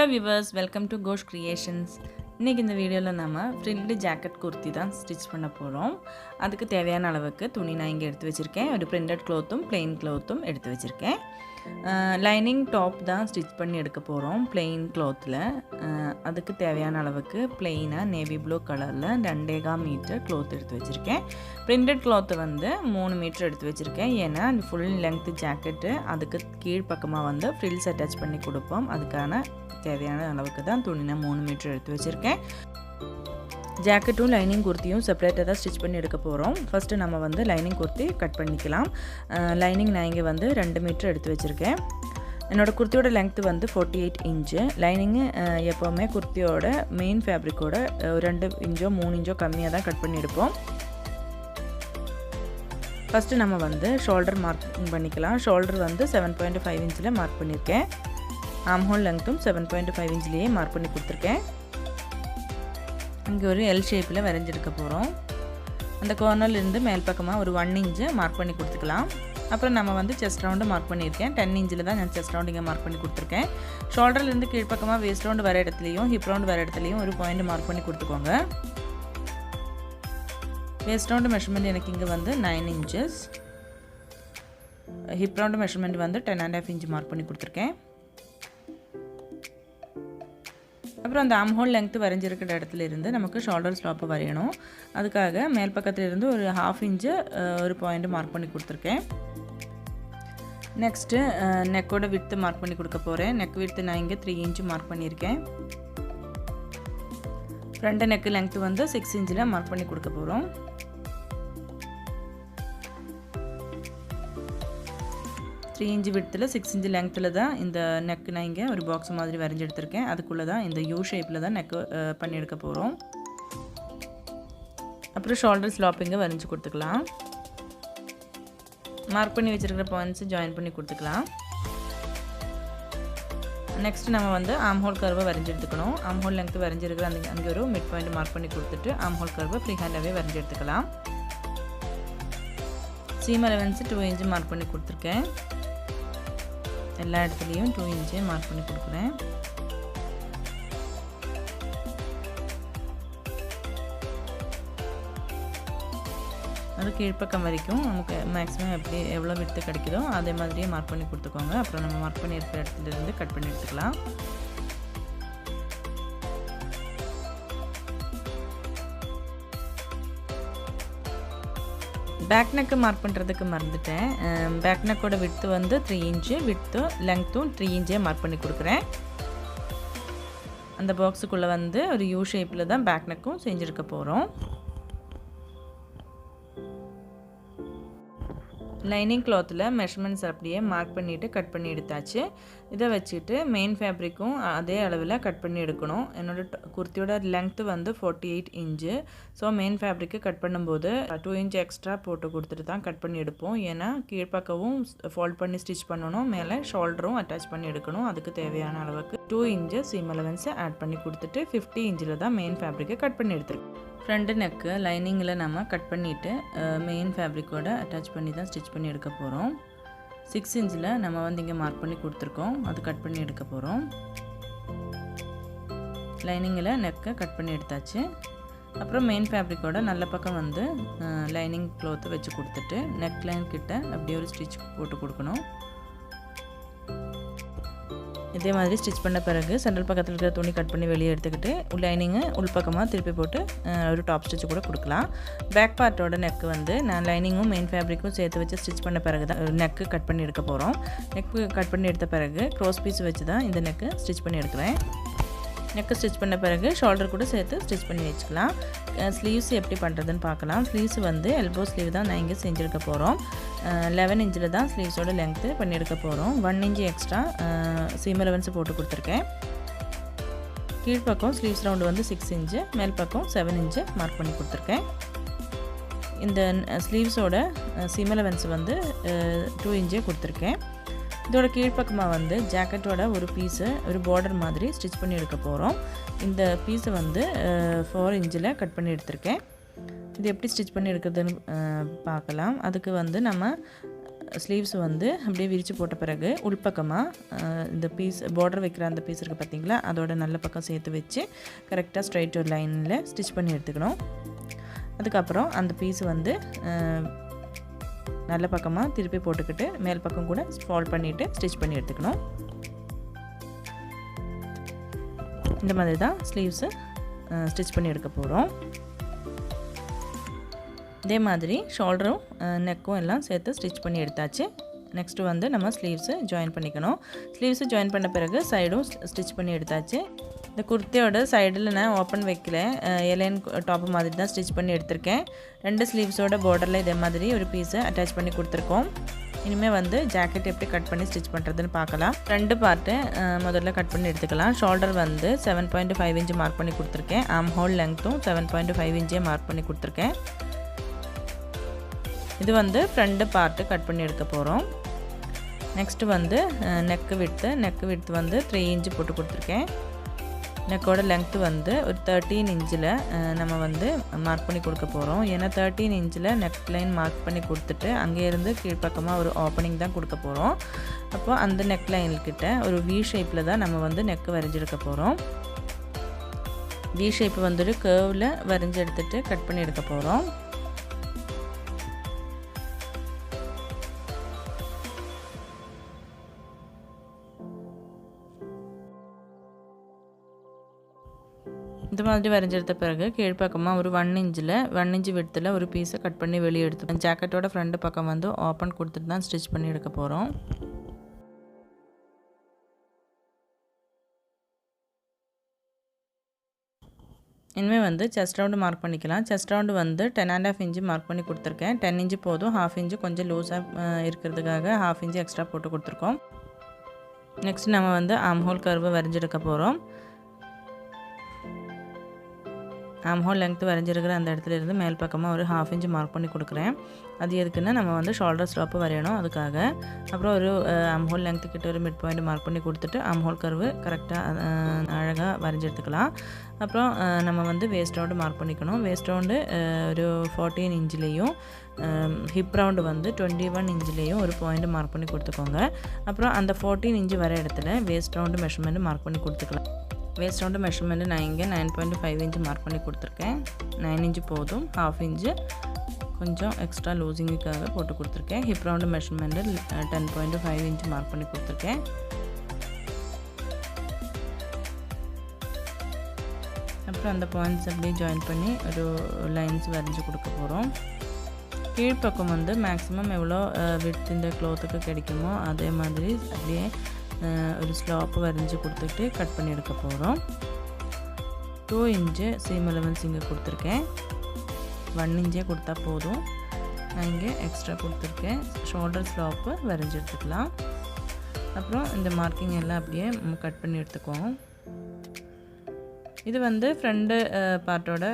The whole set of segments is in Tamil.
Hello viewers, welcome to Ghosh Creations. இன்னைக்கு இந்த வீடியோல நாம ஃப்ரில்டு ஜாக்கெட் குர்த்தி தான் ஸ்டிட்ச் பண்ண போறோம். அதுக்கு தேவையான அளவுக்கு துணி நான் இங்க எடுத்து வச்சிருக்கேன். ஒரு printed clothம் plain clothம் எடுத்து வச்சிருக்கேன். லைனிங் டாப் தான் ஸ்டிட்ச் பண்ணி எடுக்க போறோம் plain clothல. அதுக்கு தேவையான அளவுக்கு plain-ஆ navy blue கலர்ல 2.5 மீட்டர் cloth எடுத்து வச்சிருக்கேன். printed cloth வந்து 3 மீட்டர் எடுத்து வச்சிருக்கேன். ஏன்னா அந்த full length ஜாக்கெட் அதுக்கு கீழ் பக்கமா வந்து frills attach பண்ணி கொடுப்போம். அதுக்கான தேவையான அளவுக்கு தான் துணி நான் 3 மீட்டர் எடுத்து வச்சிருக்கேன். ஜாக்கெட்டும் லைனிங் குர்த்தியும் செப்பரேட்டா தான் ஸ்டிட்ச் பண்ணி எடுக்க போறோம். ஃபர்ஸ்ட் நம்ம வந்து லைனிங் குர்த்தி கட் பண்ணிக்கலாம். லைனிங் நான் இங்க வந்து 2 மீட்டர் எடுத்து வச்சிருக்கேன். என்னோட குர்த்தியோட லெங்த் வந்து 48 இன்ச். லைனிங் எப்பவுமே குர்த்தியோட மெயின் ஃபேப்ரிக்கோட 2 இன்ச்சோ 3 இன்ச்சோ கம்மியா தான் கட் பண்ணி எடுப்போம். ஃபர்ஸ்ட் நம்ம வந்து ஷோல்டர் மார்க் பண்ணிக்கலாம். ஷோல்டர் வந்து 7.5 இன்ச்ல மார்க் பண்ணிருக்கேன். ஆர்ம் ஹோல் லெங்த்தும் 7.5 இன்ச்லயே மார்க் பண்ணி கொடுத்திருக்கேன். இங்க ஒரு L ஷேப்ல வரைஞ்சு எடுக்க போறோம். அந்த கார்னர்ல இருந்து மேல் பக்கமா ஒரு 1 இன்ச் மார்க் பண்ணி கொடுத்துக்கலாம். அப்புறம் நம்ம வந்து செஸ்ட் ரவுண்ட் மார்க் பண்ணிருக்கேன். 10 இன்ச்ல தான் நான் செஸ்ட் ரவுண்ட் இங்க மார்க் பண்ணி கொடுத்திருக்கேன். ஷோல்டர்ல இருந்து கீழ் பக்கமா வேஸ்ட் ரவுண்ட் வர இடத்துலயும் ஹிப் ரவுண்ட் வர இடத்துலயும் ஒரு பாயிண்ட் மார்க் பண்ணி கொடுத்துக்கோங்க. வேஸ்ட் ரவுண்ட் மெஷர்மென்ட் எனக்கு இங்க வந்து 9 இன்ச்சஸ். ஹிப் ரவுண்ட் மெஷர்மென்ட் வந்து 10.5 இன்ச் மார்க் பண்ணி கொடுத்திருக்கேன். அப்புறம் அந்த ஆர்ம் ஹோல் லெங்த் வரைஞ்சிருக்கிற இடத்துல இருந்து நமக்கு ஷோல்டர் ஸ்லாப் வரையணும். அதுக்காக மேல் பக்கத்துல இருந்து ஒரு 1/2 இன்ச் ஒரு பாயிண்ட் மார்க் பண்ணி கொடுத்திருக்கேன். நெக்ஸ்ட் நெக்கோட width மார்க் பண்ணி கொடுக்க போறேன். நெக் width நான் இங்க 3 இன்ச் மார்க் பண்ணிருக்கேன். ஃப்ரண்ட் நெக் லெங்த் வந்து 6 இன்ச்ல மார்க் பண்ணி கொடுக்க போறோம். 3 இன்ச் widthல 6 இன்ச் லெங்த்ல தான் இந்த நெக் நான் இங்க ஒரு பாக்ஸ் மாதிரி வரைஞ்சு எடுத்துர்க்கேன். அதுக்குள்ள தான் இந்த U ஷேப்ல தான் நெக் பண்ணி எடுக்க போறோம். அப்புறம் ஷோல்டர் ஸ்லாப்பிங்க வரைஞ்சு கொடுத்துக்கலாம். மார்க் பண்ணி வச்சிருக்கிற பாயிண்ட்ஸ் ஜாயின் பண்ணி கொடுத்துக்கலாம். நெக்ஸ்ட் நம்ம வந்து ஆர்ம் ஹோல் கர்வ் வரைஞ்சு எடுத்துக்கணும். ஆர்ம் ஹோல் லெங்த் வரைஞ்சு இருக்கிற அங்க ஒரு மிட் பாயிண்ட் மார்க் பண்ணி கொடுத்துட்டு ஆர்ம் ஹோல் கர்வ் ஃப்ரீ ஹேண்டாவே வரைஞ்சு எடுத்துக்கலாம். சீம் அலவன்ஸ் 2 இன்ச் மார்க் பண்ணி கொடுத்துர்க்கேன். எல்லா இடத்துலயும் 2 இன்ச் மார்க் பண்ணி கொடுக்கிறேன். அது கீழ் பக்கம் வரைக்கும் நமக்கு மேக்ஸிமம் எப்படி எவ்வளவு width கிடைக்குதோ அதே மாதிரியே மார்க் பண்ணி கொடுத்துக்கோங்க. அப்புறம் நம்ம மார்க் பண்ணி இருக்கிற இடத்துல இருந்து கட் பண்ணி எடுத்துக்கலாம். பேக் நெக் மார்க் பண்றதுக்கு மறந்துட்டேன். பேக் நெக்கோட width வந்து 3 இன்ச், width லெங்த்தும் 3 இன்ச்சே மார்க் பண்ணி கொடுக்கிறேன். அந்த பாக்ஸுக்குள்ள வந்து ஒரு U ஷேப்ல தான் பேக் நெக்கும் செஞ்சிருக்க போறோம். லைனிங் கிளாத்ல மெஷர்மென்ட்ஸ் அப்படியே மார்க் பண்ணிட்டு கட் பண்ணி எடுத்தாச்சு. இத வச்சிட்டு மெயின் ஃபேப்ரிக்கும் அதே அளவுல கட் பண்ணி எடுக்கணும். என்னோட குர்த்தியோட லெங்த் வந்து 48 inch. So main fabric cut பண்ணும்போது 2 இன்ச் எக்ஸ்ட்ரா போட்டு கொடுத்துட்டு தான் கட் பண்ணி எடுப்போம். ஏனா கீழ் பக்கமும் ஃபோல்ட் பண்ணி ஸ்டிட்ச் பண்ணனும். மேலே ஷோல்டரும் அட்டாச் பண்ணி எடுக்கணும். அதுக்கு தேவையான அளவுக்கு 2 இன்ச் சீம் அலவன்ஸ் ஆட் பண்ணி கொடுத்துட்டு 50 இன்ச்ல தான் மெயின் ஃபேப்ரிக் கட் பண்ணி எடுத்துருக்கேன். ஃப்ரண்ட் நெக் லைனிங்ல நாம கட் பண்ணிட்டு மெயின் ஃபேப்ரிக்கோட அட்டாச் பண்ணி தான் ஸ்டிட்ச் பண்ணி எடுக்க போறோம். 6 இன்ச்ல நம்ம வந்து இங்க மார்க் பண்ணி கொடுத்திருக்கோம். அது கட் பண்ணி எடுக்க போறோம். லைனிங்ல நெக்க கட் பண்ணி எடுத்தாச்சு. அப்புறம் மெயின் ஃபேப்ரிக்கோட நல்ல பக்கம் வந்து லைனிங் க்ளாத் வெச்சு கொடுத்துட்டு நெக் லைன் கிட்ட அப்படியே ஒரு ஸ்டிட்ச் போட்டு கொடுக்கணும். இதே மாதிரி ஸ்டிட்ச் பண்ண பிறகு சென்டர் பக்கத்துல இருக்கிற துணி கட் பண்ணி வெளிய எடுத்துக்கிட்டு லைனிங் உள் பக்கமா திருப்பி போட்டு ஒரு டாப் ஸ்டிட்ச் கூட கொடுக்கலாம். பேக் பார்ட்டோட நெக் வந்து நான் லைனிங்கும் மெயின் ஃபேப்ரிக்கும் சேர்த்து வச்சு ஸ்டிட்ச் பண்ண பிறகு தான் நெக் கட் பண்ணி எடுக்க போறோம். நெக் கட் பண்ணி எடுத்த பிறகு க்ரோஸ் பீஸ் வச்சு தான் இந்த நெக் ஸ்டிட்ச் பண்ணி எடுக்கிறேன். நெக் ஸ்டிட்ச் பண்ண பிறகு ஷோல்டர் கூட சேர்த்து ஸ்டிட்ச் பண்ணி வெச்சுக்கலாம். ஸ்லீவ்ஸ் எப்படி பண்றதுன்னு பார்க்கலாம். ஸ்லீவ்ஸ் வந்து எல்போ ஸ்லீவ் தான் நான் இங்க செஞ்சிருக்க போறோம். 11 இன்ச்ல தான் ஸ்லீவ்ஸோட லெங்த் பண்ணி எடுக்க போறோம். 1 இன்ச் எக்ஸ்ட்ரா சீம் அலவன்ஸ் போட்டு கொடுத்திருக்கேன். கீழ் பக்கம் ஸ்லீவ்ஸ் ரவுண்ட் வந்து 6 இன்ச், மேல் பக்கம் 7 இன்ச் மார்க் பண்ணி கொடுத்திருக்கேன். இந்த ஸ்லீவ்ஸோட சீம் அலவன்ஸ் வந்து 2 இன்ச் கொடுத்திருக்கேன். இதோட கீழ் பக்கமா வந்து ஜாக்கெட்டோட ஒரு பீஸ் ஒரு border மாதிரி ஸ்டிட்ச் பண்ணி எடுக்க போறோம். இந்த பீஸ் வந்து 4 இன்ச்ல கட் பண்ணி எடுத்துர்க்கேன். இது எப்படி ஸ்டிட்ச் பண்ணி எடுக்கிறதுன்னு பார்க்கலாம். அதுக்கு வந்து நம்ம ஸ்லீவ்ஸ் வந்து அப்படியே விரித்து போட்ட பிறகு உள்பக்கமாக இந்த பீஸ் பார்டர் வைக்கிற அந்த பீஸ் இருக்குது பார்த்திங்களா, அதோட நல்ல பக்கம் சேர்த்து வச்சு கரெக்டாக ஸ்ட்ரைட் ஒரு லைனில் ஸ்டிச் பண்ணி எடுத்துக்கணும். அதுக்கப்புறம் அந்த பீஸ் வந்து நல்ல பக்கமாக திருப்பி போட்டுக்கிட்டு மேல் பக்கம் கூட ஃபால்ட் பண்ணிவிட்டு ஸ்டிச் பண்ணி எடுத்துக்கணும். இந்த மாதிரி தான் ஸ்லீவ்ஸு ஸ்டிச் பண்ணி எடுக்க போகிறோம். இதே மாதிரி ஷோல்டரும் நெக்கும் எல்லாம் சேர்த்து ஸ்டிச் பண்ணி எடுத்தாச்சு. நெக்ஸ்ட்டு வந்து நம்ம ஸ்லீவ்ஸு ஜாயின் பண்ணிக்கணும். ஸ்லீவ்ஸு ஜாயின் பண்ண பிறகு சைடும் ஸ்டிச் பண்ணி எடுத்தாச்சு. இந்த குர்த்தியோட சைடில் நான் ஓப்பன் வைக்கல, எலைன் டாப்பு மாதிரி தான் ஸ்டிச் பண்ணி எடுத்திருக்கேன். 2 ஸ்லீவ்ஸோட பார்டரில் இதே மாதிரி ஒரு பீஸை அட்டாச் பண்ணி கொடுத்துருக்கோம். இனிமேல் வந்து ஜாக்கெட் எப்படி கட் பண்ணி ஸ்டிச் பண்ணுறதுன்னு பார்க்கலாம். 2 பார்ட்டு முதல்ல கட் பண்ணி எடுத்துக்கலாம். ஷோல்டர் வந்து 7.5 இன்ச் மார்க் பண்ணி கொடுத்துருக்கேன். ஆர்ம் ஹோல் லெங்க்த்தும் 7.5 இன்ச்சே மார்க் பண்ணி கொடுத்துருக்கேன். இது வந்து ஃப்ரண்ட் பார்ட்டு கட் பண்ணி எடுக்க போகிறோம். நெக்ஸ்ட்டு வந்து நெக்கு விட்த்து வந்து 3 இன்ச்சு போட்டு கொடுத்துருக்கேன். நெக்கோட லெங்க்த்து வந்து ஒரு 13 இன்ச்சில் நம்ம வந்து மார்க் பண்ணி கொடுக்க போகிறோம். ஏன்னா 13 இன்ச்சில் நெக் லைன் மார்க் பண்ணி கொடுத்துட்டு அங்கேருந்து கீழ்ப்பக்கமாக ஒரு ஓப்பனிங் தான் கொடுக்க போகிறோம். அப்போது அந்த நெக் லைன்கிட்ட ஒரு வி ஷேப்பில் தான் நம்ம வந்து நெக்கு வரைஞ்செடுக்க போகிறோம். வி ஷேப் வந்துட்டு கர்வில் வரைஞ்சி எடுத்துகிட்டு கட் பண்ணி எடுக்க போகிறோம். இந்த மாதிரி வரைஞ்செடுத்த பிறகு கீழ்ப்பக்கமாக ஒரு 1 இன்ச் விடத்தில் ஒரு பீஸை கட் பண்ணி வெளியே எடுத்து ஜாக்கெட்டோட ஃப்ரண்ட் பக்கம் வந்து ஓப்பன் கொடுத்துட்டு தான் ஸ்டிச் பண்ணி எடுக்க போகிறோம். இனிமேல் வந்து செஸ்ட் ரவுண்டு மார்க் பண்ணிக்கலாம். செஸ்ட் ரவுண்டு வந்து 10.5 இன்ச்சு மார்க் பண்ணி கொடுத்துருக்கேன். 10 இன்ச்சு போதும். 1/2 இன்ச்சு கொஞ்சம் லூஸாக இருக்கிறதுக்காக 1/2 இன்ச்சு எக்ஸ்ட்ரா போட்டு கொடுத்துருக்கோம். நெக்ஸ்ட் நம்ம வந்து ஆர்ம் ஹோல் கர்வை வரைஞ்செடுக்க போகிறோம். ஆர்ம் ஹோல் லெங்க்த்து வரைஞ்சிருக்கிற அந்த இடத்துல இருந்து மேல் பக்கமாக ஒரு 1/2 இன்ச்சு மார்க் பண்ணி கொடுக்குறேன். அது எதுக்குன்னா நம்ம வந்து ஷோல்டர் ஸ்லாப்பு வரையணும் அதுக்காக. அப்புறம் ஒரு ஆர்ம் ஹோல் லெங்க்த்து கிட்ட ஒரு மிட் பாயிண்ட் மார்க் பண்ணி கொடுத்துட்டு ஆர்ம் ஹோல் கர்வு கரெக்டாக அழகாக வரைஞ்சி எடுத்துக்கலாம். அப்புறம் நம்ம வந்து வேஸ்ட் ரவுண்டு மார்க் பண்ணிக்கணும். வேஸ்ட் ரவுண்டு ஒரு 14 இன்ச்லேயும் ஹிப் ரவுண்டு வந்து 21 இன்ச்லேயும் ஒரு பாயிண்ட் மார்க் பண்ணி கொடுத்துக்கோங்க. அப்புறம் அந்த 14 இன்ச்சு வர இடத்துல வேஸ்ட் ரவுண்டு மெஷர்மெண்ட் மார்க் பண்ணி கொடுத்துக்கலாம். வேஸ்ட் ரவுண்டு மெஷர்மெண்ட்டு நான் இங்கே 9.5 இன்ச்சு மார்க் பண்ணி கொடுத்துருக்கேன். 9 இன்ச்சு போதும். 1/2 இன்ச்சு கொஞ்சம் எக்ஸ்ட்ரா லூசிங்குக்காக போட்டு கொடுத்துருக்கேன். Hip round measurement 10.5 inch mark பண்ணி கொடுத்துருக்கேன். அப்புறம் அந்த பாயிண்ட்ஸ் அப்படியே ஜாயின் பண்ணி ஒரு லைன்ஸ் வரைஞ்சி கொடுக்க போகிறோம். கீழ்ப்பக்கம் வந்து மேக்ஸிமம் எவ்வளோ விட்த் இந்த க்ளோத்துக்கு கிடைக்குமோ அதே மாதிரி அப்படியே ஒரு ஸ்லாப் வரைஞ்சி கொடுத்துட்டு கட் பண்ணி எடுக்க போகிறோம். 2 இன்ச்சு சீம் அலவன்ஸ் இங்கே கொடுத்துருக்கேன். 1 இன்ச்சே கொடுத்தா போதும். நான் இங்கே எக்ஸ்ட்ரா கொடுத்துருக்கேன். ஷோல்டர் ஸ்லாப்பு வரைஞ்சி எடுத்துக்கலாம். அப்புறம் இந்த மார்க்கிங் எல்லாம் அப்படியே கட் பண்ணி எடுத்துக்குவோம். இது வந்து ஃப்ரண்ட்டு பார்ட்டோட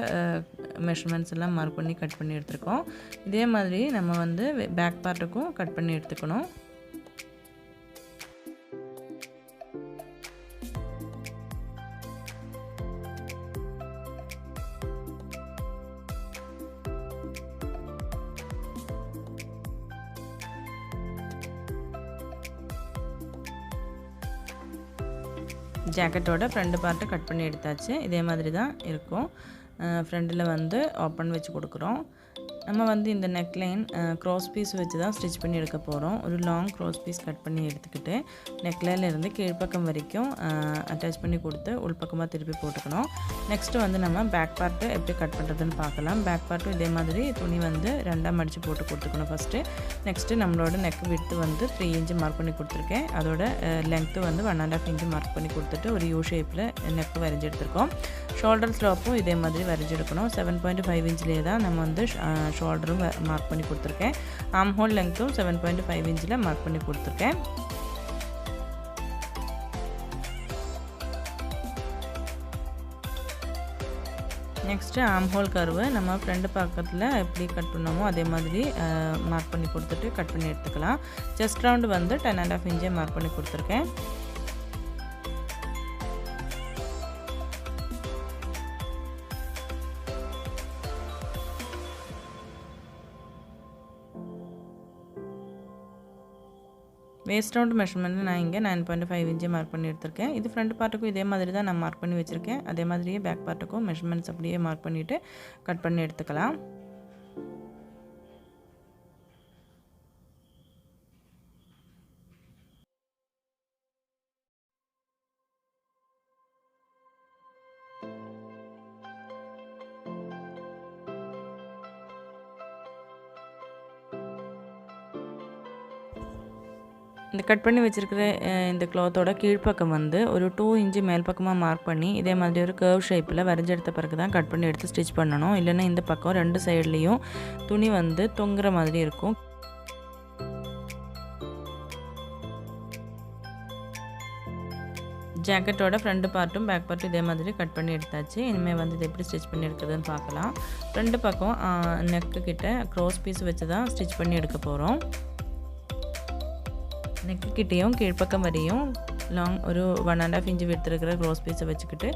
மெஷர்மெண்ட்ஸ் எல்லாம் மார்க் பண்ணி கட் பண்ணி எடுத்துருக்கோம். இதே மாதிரி நம்ம வந்து பேக் பார்ட்டுக்கும் கட் பண்ணி எடுத்துக்கணும். ஜாக்கெட்டோட ஃப்ரண்ட் பார்ட்டு கட் பண்ணி எடுத்தாச்சு. இதே மாதிரி தான் இருக்கும். ஃப்ரண்டில் வந்து ஓப்பன் வச்சு கொடுக்குறோம். நம்ம வந்து இந்த நெக்லைன் க்ராஸ் பீஸ் வச்சு தான் ஸ்டிச் பண்ணி எடுக்க போகிறோம். ஒரு லாங் க்ராஸ் பீஸ் கட் பண்ணி எடுத்துக்கிட்டு நெக்லைன்லேருந்து கீழ்ப்பக்கம் வரைக்கும் அட்டாச் பண்ணி கொடுத்து உள்பக்கமாக திருப்பி போட்டுக்கணும். நெக்ஸ்ட்டு வந்து நம்ம பேக் பார்ட்டு எப்படி கட் பண்ணுறதுன்னு பார்க்கலாம். பேக் பார்ட்டும் இதே மாதிரி துணி வந்து 2ஆக மடித்து போட்டு கொடுத்துக்கணும் ஃபஸ்ட்டு. நெக்ஸ்ட்டு நம்மளோட நெக் விட்த்து வந்து 3 இன்ச்சு மார்க் பண்ணி கொடுத்துருக்கேன். அதோட லெங்க்த்து வந்து 1.5 இன்ச்சு மார்க் பண்ணி கொடுத்துட்டு ஒரு யூ ஷேப்பில் நெக் வரைஞ்சி எடுத்துருக்கோம். ஷோல்டர் ஸ்லாப்பும் இதே மாதிரி வரைஞ்சி எடுக்கணும். 7.5 இன்ச்லேயே தான் நம்ம வந்து ஷோல்டரும் மார்க் பண்ணி கொடுத்துருக்கேன். ஆர்ம் ஹோல் லெங்க்த்தும் 7.5 இன்ச்சில் மார்க் பண்ணி கொடுத்துருக்கேன். நெக்ஸ்ட்டு ஆர்ம் ஹோல் கர்வு நம்ம ஃப்ரண்ட் பக்கத்தில் எப்படி கட் பண்ணோமோ அதே மாதிரி மார்க் பண்ணி கொடுத்துட்டு கட் பண்ணி எடுத்துக்கலாம். செஸ்ட் ரவுண்டு வந்து 10.5 இன்ச்சே மார்க் பண்ணி கொடுத்துருக்கேன். வேஸ்ட் ரவுண்ட் மெஷர்மெண்ட் நான் இங்கே 9.5 இன்ச்சு மார்க் பண்ணி எடுத்திருக்கேன். இது ஃப்ரண்ட் பார்ட்டுக்கும் இதே மாதிரி தான் நான் மார்க் பண்ணி வச்சுருக்கேன். அதே மாதிரியே பேக் பார்ட்டுக்கும் மெஷர்மெண்ட்ஸ் அப்படியே மார்க் பண்ணிவிட்டு கட் பண்ணி எடுத்துக்கலாம். இந்த கட் பண்ணி வச்சுருக்கிற இந்த க்ளாத்தோட கீழ்ப்பக்கம் வந்து ஒரு 2 இன்ச்சு மேல் பக்கமாக மார்க் பண்ணி இதே மாதிரி ஒரு கர்வ் ஷேப்பில் வரைஞ்செடுத்த பிறகு தான் கட் பண்ணி எடுத்து ஸ்டிச் பண்ணணும். இல்லைன்னா இந்த பக்கம் 2 சைட்லேயும் துணி வந்து தொங்குற மாதிரி இருக்கும். ஜாக்கெட்டோட ஃப்ரண்ட் பார்ட்டும் பேக் பார்ட்டும் இதே மாதிரி கட் பண்ணி எடுத்தாச்சு. இனிமேல் வந்து இது எப்படி ஸ்டிச் பண்ணி எடுக்குதுன்னு பார்க்கலாம். ஃப்ரண்ட் பக்கம் நெக்கு கிட்ட க்ராஸ் பீஸ் வச்சு தான் ஸ்டிச் பண்ணி எடுக்க போகிறோம். நெக்கு கிட்டேயும் கீழ்ப்பக்கம் வரையும் லாங் ஒரு 1.5 இன்ச்சு விடுத்துருக்கிற க்ராஸ் பீஸை வச்சுக்கிட்டு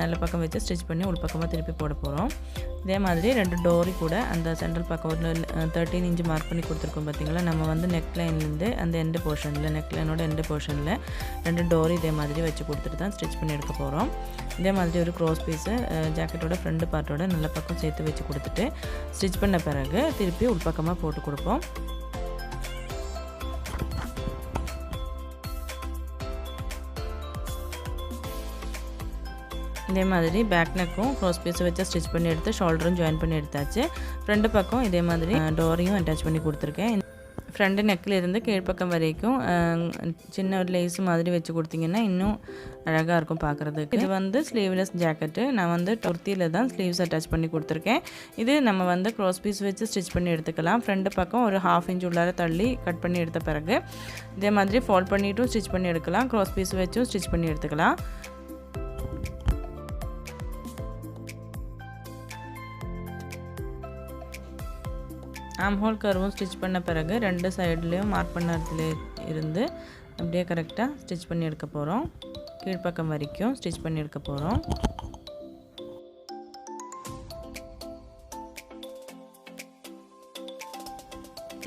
நல்ல பக்கம் வச்சு ஸ்டிச் பண்ணி உள்பக்கமாக திருப்பி போட போகிறோம். இதே மாதிரி 2 டோரி கூட அந்த சென்ட்ரல் பக்கம் ஒரு 13 இன்ச்சு மார்க் பண்ணி கொடுத்துருக்கோம். பார்த்திங்களா, நம்ம வந்து நெக் லைன்லேருந்து அந்த எண்டு போர்ஷனில் நெக் லைனோட எண்டு போர்ஷனில் 2 டோரி இதே மாதிரி வச்சு கொடுத்துட்டு தான் ஸ்டிச் பண்ணி எடுக்க போகிறோம். இதே மாதிரி ஒரு க்ராஸ் பீஸு ஜாக்கெட்டோட ஃப்ரண்ட் பார்ட்டோட நல்ல பக்கம் சேர்த்து வச்சு கொடுத்துட்டு ஸ்டிச் பண்ண பிறகு திருப்பி உள்பக்கமாக போட்டு கொடுப்போம். இதே மாதிரி பேக் நெக்கும் க்ராஸ் பீஸை வச்சு ஸ்டிச் பண்ணி எடுத்து ஷோல்டரும் ஜாயின் பண்ணி எடுத்தாச்சு. ஃப்ரண்ட் பக்கம் இதே மாதிரி டோரையும் அட்டாச் பண்ணி கொடுத்துருக்கேன். ஃப்ரண்ட் நெக்கில் இருந்து கீழ்ப்பக்கம் வரைக்கும் சின்ன ஒரு லேஸ் மாதிரி வச்சு கொடுத்தீங்கன்னா இன்னும் அழகாக இருக்கும் பார்க்குறதுக்கு. இது வந்து ஸ்லீவ்லெஸ் ஜாக்கெட்டு. நான் வந்து குர்த்தியில் தான் ஸ்லீவ்ஸ் அட்டாச் பண்ணி கொடுத்துருக்கேன். இது நம்ம வந்து க்ராஸ் பீஸ் வச்சு ஸ்டிச் பண்ணி எடுத்துக்கலாம். ஃப்ரண்ட் பக்கம் ஒரு 1/2 இன்ச் உள்ளார தள்ளி கட் பண்ணி எடுத்த பிறகு இதே மாதிரி ஃபோல்ட் பண்ணிவிட்டும் ஸ்டிச் பண்ணி எடுக்கலாம். க்ராஸ் பீஸ் வச்சும் ஸ்டிச் பண்ணி எடுத்துக்கலாம். ஆம்ஹோல் கர்வும் ஸ்டிச் பண்ண பிறகு 2 சைட்லேயும் மார்க் பண்ண இடத்துல இருந்து அப்படியே கரெக்டாக ஸ்டிச் பண்ணி எடுக்க போகிறோம். கீழ்ப்பக்கம் வரைக்கும் ஸ்டிச் பண்ணி எடுக்க போகிறோம்.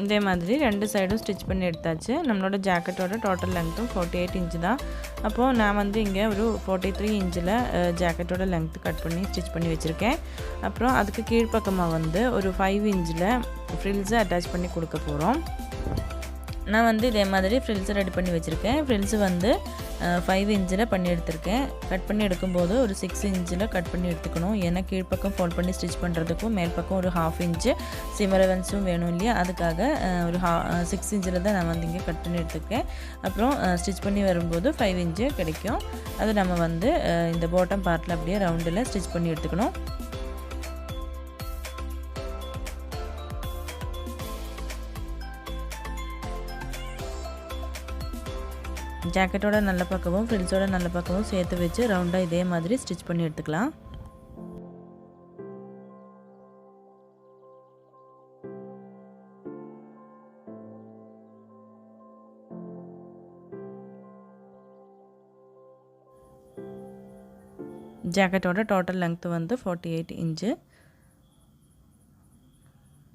இதே மாதிரி 2 சைடும் ஸ்டிச் பண்ணி எடுத்தாச்சு. நம்மளோட ஜாக்கெட்டோட டோட்டல் லென்த்தும் 48 இன்ச்சு தான். அப்போது நான் வந்து இங்கே ஒரு 43 இன்ச்சில் ஜாக்கெட்டோட லென்த்து கட் பண்ணி ஸ்டிச் பண்ணி வச்சுருக்கேன். அப்புறம் அதுக்கு கீழ்ப்பக்கமாக வந்து ஒரு 5 இன்ச்சில் ஃப்ரில்ஸை அட்டாச் பண்ணி கொடுக்க போகிறோம். நான் வந்து இதே மாதிரி ஃப்ரில்ஸை ரெடி பண்ணி வச்சுருக்கேன். ஃப்ரில்ஸு வந்து 5 இன்ச்சில் பண்ணி எடுத்திருக்கேன். கட் பண்ணி எடுக்கும்போது ஒரு 6 இன்ச்சில் கட் பண்ணி எடுத்துக்கணும். ஏன்னா கீழ்ப்பக்கம் ஃபோல்ட் பண்ணி ஸ்டிச் பண்ணுறதுக்கும் மேல் பக்கம் ஒரு 1/2 இன்ச்சு சிமரவன்ஸும் வேணும் இல்லையா, அதுக்காக ஒரு 6 இன்ச்சில் தான் நான் வந்து இங்கே கட் பண்ணி எடுத்துருக்கேன். அப்புறம் ஸ்டிச் பண்ணி வரும்போது 5 இன்ச்சு கிடைக்கும். அது நம்ம வந்து இந்த பாட்டம் பார்ட்டில் அப்படியே ரவுண்டில் ஸ்டிச் பண்ணி எடுத்துக்கணும். ஜாக்கெட்டோட நல்ல பக்கமும் ஃப்ரில்ஸோட நல்ல பக்கமும் சேர்த்து வச்சு ரவுண்டாக இதே மாதிரி ஸ்டிச் பண்ணி எடுத்துக்கலாம். ஜாக்கெட்டோட டோட்டல் லென்த் வந்து 48 இன்ச்சு.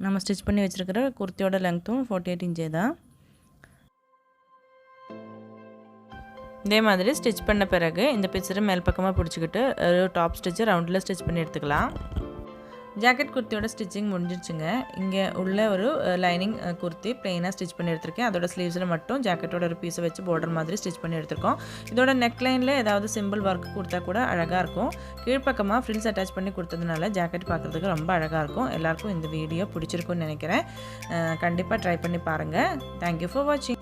நம்ம ஸ்டிச் பண்ணி வச்சுருக்கிற குர்த்தியோட லென்த்தும் 48 இன்ச்சே தான். இதே மாதிரி ஸ்டிச் பண்ண பிறகு இந்த பிக்சரை மேல் பக்கமாக பிடிச்சிக்கிட்டு ஒரு டாப் ஸ்டிச்சு ரவுண்டில் ஸ்டிச் பண்ணி எடுத்துக்கலாம். ஜாக்கெட் குர்த்தியோட ஸ்டிச்சிங் முடிஞ்சிடுச்சுங்க. இங்கே உள்ள ஒரு லைனிங் குர்த்தி ப்ளெயினாக ஸ்டிச் பண்ணி எடுத்திருக்கேன். அதோட ஸ்லீவ்ஸில் மட்டும் ஜாக்கெட்டோட ஒரு பீஸை வச்சு பார்டர் மாதிரி ஸ்டிச் பண்ணி எடுத்திருக்கோம். இதோட நெக் லைனில் ஏதாவது சிம்பிள் ஒர்க் கொடுத்தா கூட அழகாக இருக்கும். கீழ்ப்பக்கமாக ஃப்ரில்ஸ் அட்டாச் பண்ணி கொடுத்ததுனால ஜாக்கெட் பார்க்குறதுக்கு ரொம்ப அழகாக இருக்கும். எல்லாருக்கும் இந்த வீடியோ பிடிச்சிருக்குன்னு நினைக்கிறேன். கண்டிப்பாக ட்ரை பண்ணி பாருங்கள். தேங்க்யூ ஃபார் வாட்சிங்.